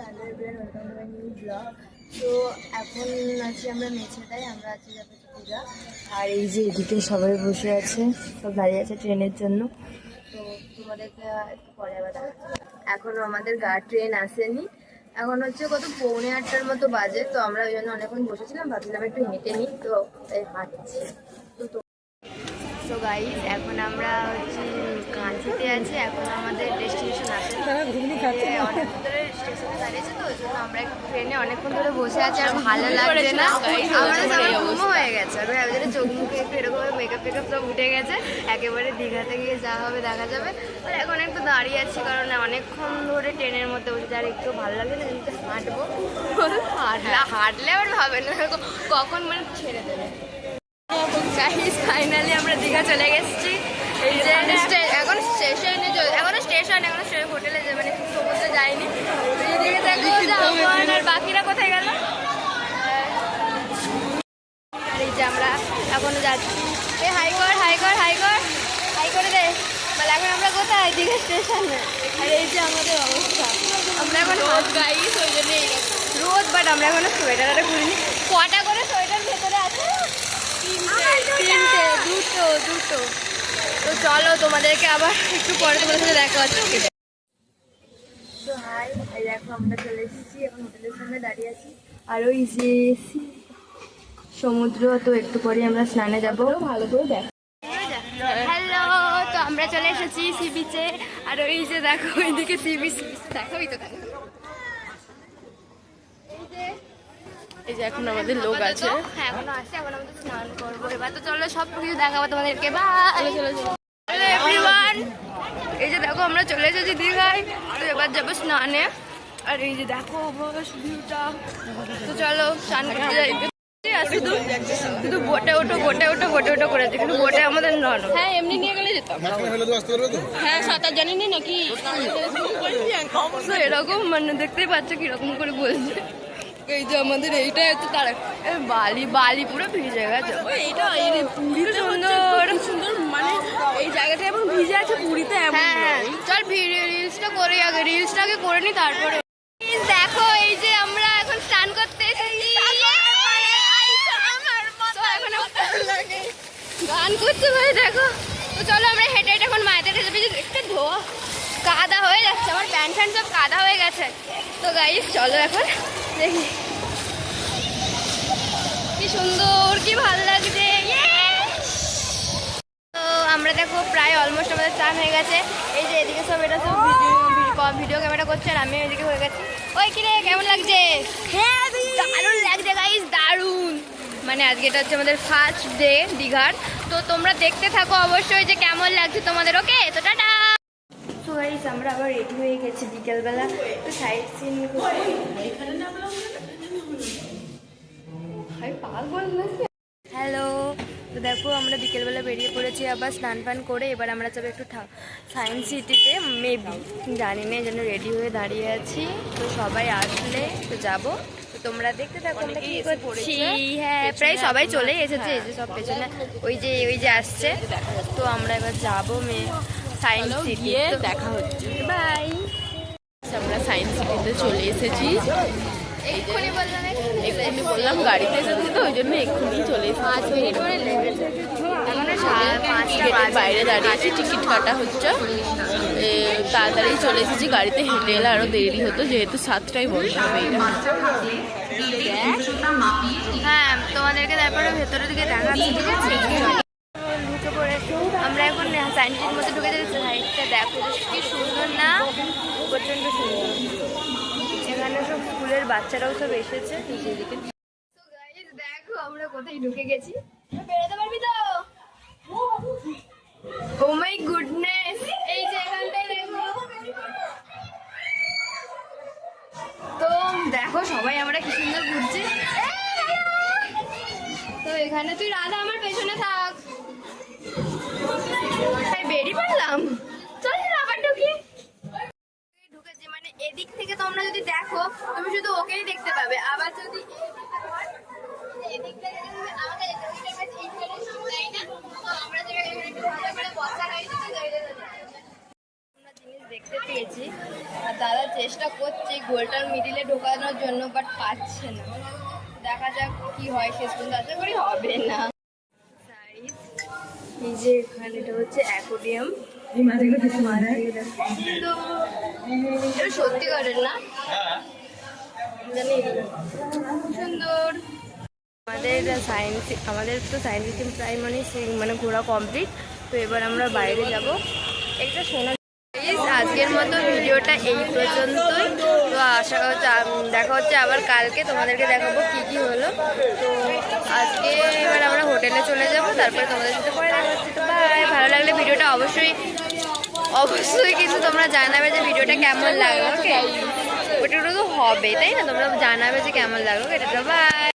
Hello everyone, welcome to my new blog. তো এখন আছি আমরা মেছেটায়, আমরা আছি যাবো দীঘা। আর এই যে এদিকে সবাই বসে আছে, সব দাঁড়িয়ে আছে ট্রেনের জন্য। তো তোমাদেরকে একটু পরে আবার দেখাচ্ছি। এখনও আমাদের ট্রেন আসেনি, এখন হচ্ছে কত 7:45 মতো বাজে। তো আমরা ওই জন্য অনেকক্ষণ বসেছিলাম, ভাবছিলাম একটু হেঁটে নিই, তো তাই হাঁটছি। তো গাইস এখন আমরা হচ্ছে কাঁচিতে আছি, এখন আমাদের ডেস্টিনেশন আসে অনেকক্ষণ ধরে স্টেশনে দাঁড়িয়েছে, তো ওই জন্য আমরা একটু ট্রেনে অনেকক্ষণ ধরে বসে আছি। আর ভালো লাগছে না, আমাদের সবার ঘুমও হয়ে গেছে। আমি ভাবছি চোখ মুখে একটু এরকম মেকআপ টেকআপ সব উঠে গেছে, একেবারে দীঘাতে গিয়ে যা হবে দেখা যাবে। আর এখন একটু দাঁড়িয়ে আছি কারণ অনেকক্ষণ ধরে ট্রেনের মধ্যে বসে, আর একটু ভালো লাগছে না, কিন্তু হাঁটবো। হাঁটলে আবার ভাবে না কখন মানে ছেড়ে দেবে। ফাইনালি আমরা দীঘা চলে গেছি। এই যে এখন স্টেশনে, এখনো হোটেলে যে মানে সমুদ্রে যায়নি। এদিকে দেখো আর বাকিরা কোথায় গেল। আর এই যে আমরা এখনো যাচ্ছি। এই হাই কর হাই কর হাই কর হাই করে দে। বলে এখন আমরা কোথায়? দীঘা স্টেশনে। আর এই যে আমাদের অবস্থা, আমরা এখন রোদ গাইস, ওই জন্য রোদ। বাট আমরা এখনো সোয়েটারটা করিনি। কটা করে সোয়েটার ভেতরে আছে? তিনটে, দুটো। তো চলো তোমাদেরকে আবার একটু পরে তোমাদের সাথে দেখা হচ্ছে। তো হাই, দেখো আমরা চলে এসেছি, এখন হোটেলের সামনে দাঁড়িয়ে আছি। আর ওই যে সমুদ্র, তো একটু পরে আমরা স্নানে যাবো। ভালো করে দেখো। হ্যালো, তো আমরা চলে এসেছি সি বিচে। আর ওই যে দেখো ওইদিকে সি বিচ, দেখো তো দেখো। এই যে এখন আমাদের লোক আছে, হ্যাঁ এখনো আছে, এখন আমাদের স্নান করবো এবার। তো চলো সব কিছু দেখাবো তোমাদেরকে। By everyone. এই যে দেখো আমরা চলে এসেছি দীঘায়, তো এবার যাবো স্নানে। আর এই যে দেখো ভিউটা, তো চলো স্নান করতে যাই। শুধু বোটে ওঠো করেছে, কিন্তু বোটে আমাদের নন। হ্যাঁ এমনি নিয়ে গেলে যেতাম। হ্যাঁ সাঁতার জানিনি নাকি এরকম মানে দেখতেই পাচ্ছ কিরকম করে বলছে। এই যে আমাদের এইটা হচ্ছে তারা বালি পুরো ভিজে গেছে। এইটা পুরীতে সুন্দর মানে এই জায়গাটা এখন ভিজে আছে পুরীতে। হ্যাঁ চল রিলসটা করি আগে, রিলসটা আগে করে নি তারপরে। দেখো এই যে আমরা এখন স্নান করতে এসেছি, গান করছে ভাই দেখো। তো চলো আমরা হেঁটে হেঁটে এখন মায়েদের একটু ধোয়া কাদা হয়ে যাচ্ছে, আমার প্যান্ট ফ্যান্ট সব কাদা হয়ে গেছে। তো গাইস চলো এখন দেখি কি সুন্দর, কি ভালো লাগছে। তো আমরা দেখো প্রায় অলমোস্ট আমাদের চান হয়ে গেছে। এই যে এদিকে সব এটা সব ভিডিও ক্যামেরা করছে, আর আমি ওইদিকে হয়ে গেছি। ওই কিরে কেমন লাগছে? দারুণ লাগছে গাইস, দারুণ। মানে আজকে এটা হচ্ছে আমাদের ফার্স্ট ডে দীঘার। তো তোমরা দেখতে থাকো অবশ্যই যে কেমন লাগছে তোমাদের। ওকে, তো টাটা। তো গাইস আমরা আবার রেডি হয়ে গেছি বিকেলবেলা, তো সাইড সিন হ্যালো। তো দেখো আমরা বিকেলবেলা বেরিয়ে পড়েছি আবার স্নান ফান করে। এবার আমরা যাবো একটু সায়েন্স সিটিতে, মেবি জানি না, এই জন্য রেডি হয়ে দাঁড়িয়ে আছি। তো সবাই আসলে তো যাবো, তো তোমরা দেখতে থাকো আমরা কি করছি। হ্যাঁ প্রায় সবাই চলে এসেছে, এই যে সব পেছনে ওই যে আসছে। তো আমরা এবার যাবো সায়েন্স সিটি, দেখা হচ্ছে। বাই। আমরা সায়েন্স সিটিতে চলে এসেছি। এক্ষুনি বললাম গাড়িতে এসেছি, তো ওই জন্য এক্ষুনি চলে এসেছি। 5 মিনিট করে লেগেছে, বাইরে দাঁড়িয়েছি, টিকিট কাটা হচ্ছে। তাড়াতাড়ি চলে এসেছি, গাড়িতে হেঁটে এলে আরো দেরি হতো, যেহেতু 7টায় বন্ধ হবে এটা। হ্যাঁ তোমাদেরকে তারপরে ভেতরের দিকে দেখাচ্ছি, ঠিক আছে? ঢুকে পড়ে আমরা এখন সায়েন্সের মধ্যে ঢুকে যাচ্ছি। সাইডটা দেখো কি সুন্দর না, প্রচন্ড সুন্দর। এখানে সব স্কুলের বাচ্চারাও সব এসেছে। দেখো আমরা কোথায় ঢুকে গেছি, বেরোতে পারবি তো? ও মাই গুডনেস, এই যে এখানটাই দেখো। তো দেখো সবাই আমরা কি সুন্দর ঘুরছি। তো এখানে তুই রাধা আমার পেছনে থাক, বেরিয়ে পড়লাম। চল আবার ঢুকেছি, মানে এদিক থেকে তোমরা যদি দেখো তুমি শুধু ওকেই দেখতে পাবে, আবার যদি এদিক থেকে আমাকে জিনিস দেখতে পেয়েছি আর দাদা চেষ্টা করছে গোলটার মিডিলে ঢোকানোর জন্য, বাট পাচ্ছে না। দেখা যাক কি হয় শেষ পর্যন্ত, আশা করি হবে না। এই যে এখানে এটা হচ্ছে অ্যাকোরিয়াম, এটা সত্যিকারের না জানি, সুন্দর। আমাদের তো সায়েন্স সিটি প্রায় মানে ঘোরা কমপ্লিট। তো এবার আমরা বাইরে যাব একটা শোনা। আজকের মতো ভিডিওটা এই পর্যন্তই। তো আশা হচ্ছে দেখা হচ্ছে আবার কালকে, তোমাদেরকে দেখাবো কি কি হলো। তো আজকে এবার আমরা হোটেলে চলে যাব, তারপরে তোমাদের সাথে পরে দেখা হচ্ছে। তো বাই। ভালো লাগলে ভিডিওটা অবশ্যই কিন্তু তোমরা জানাবে যে ভিডিওটা কেমন লাগলো। ওকে, ওটা তো হবে তাই না, তোমরা জানাবে যে কেমন লাগলো। এটা তো বাই।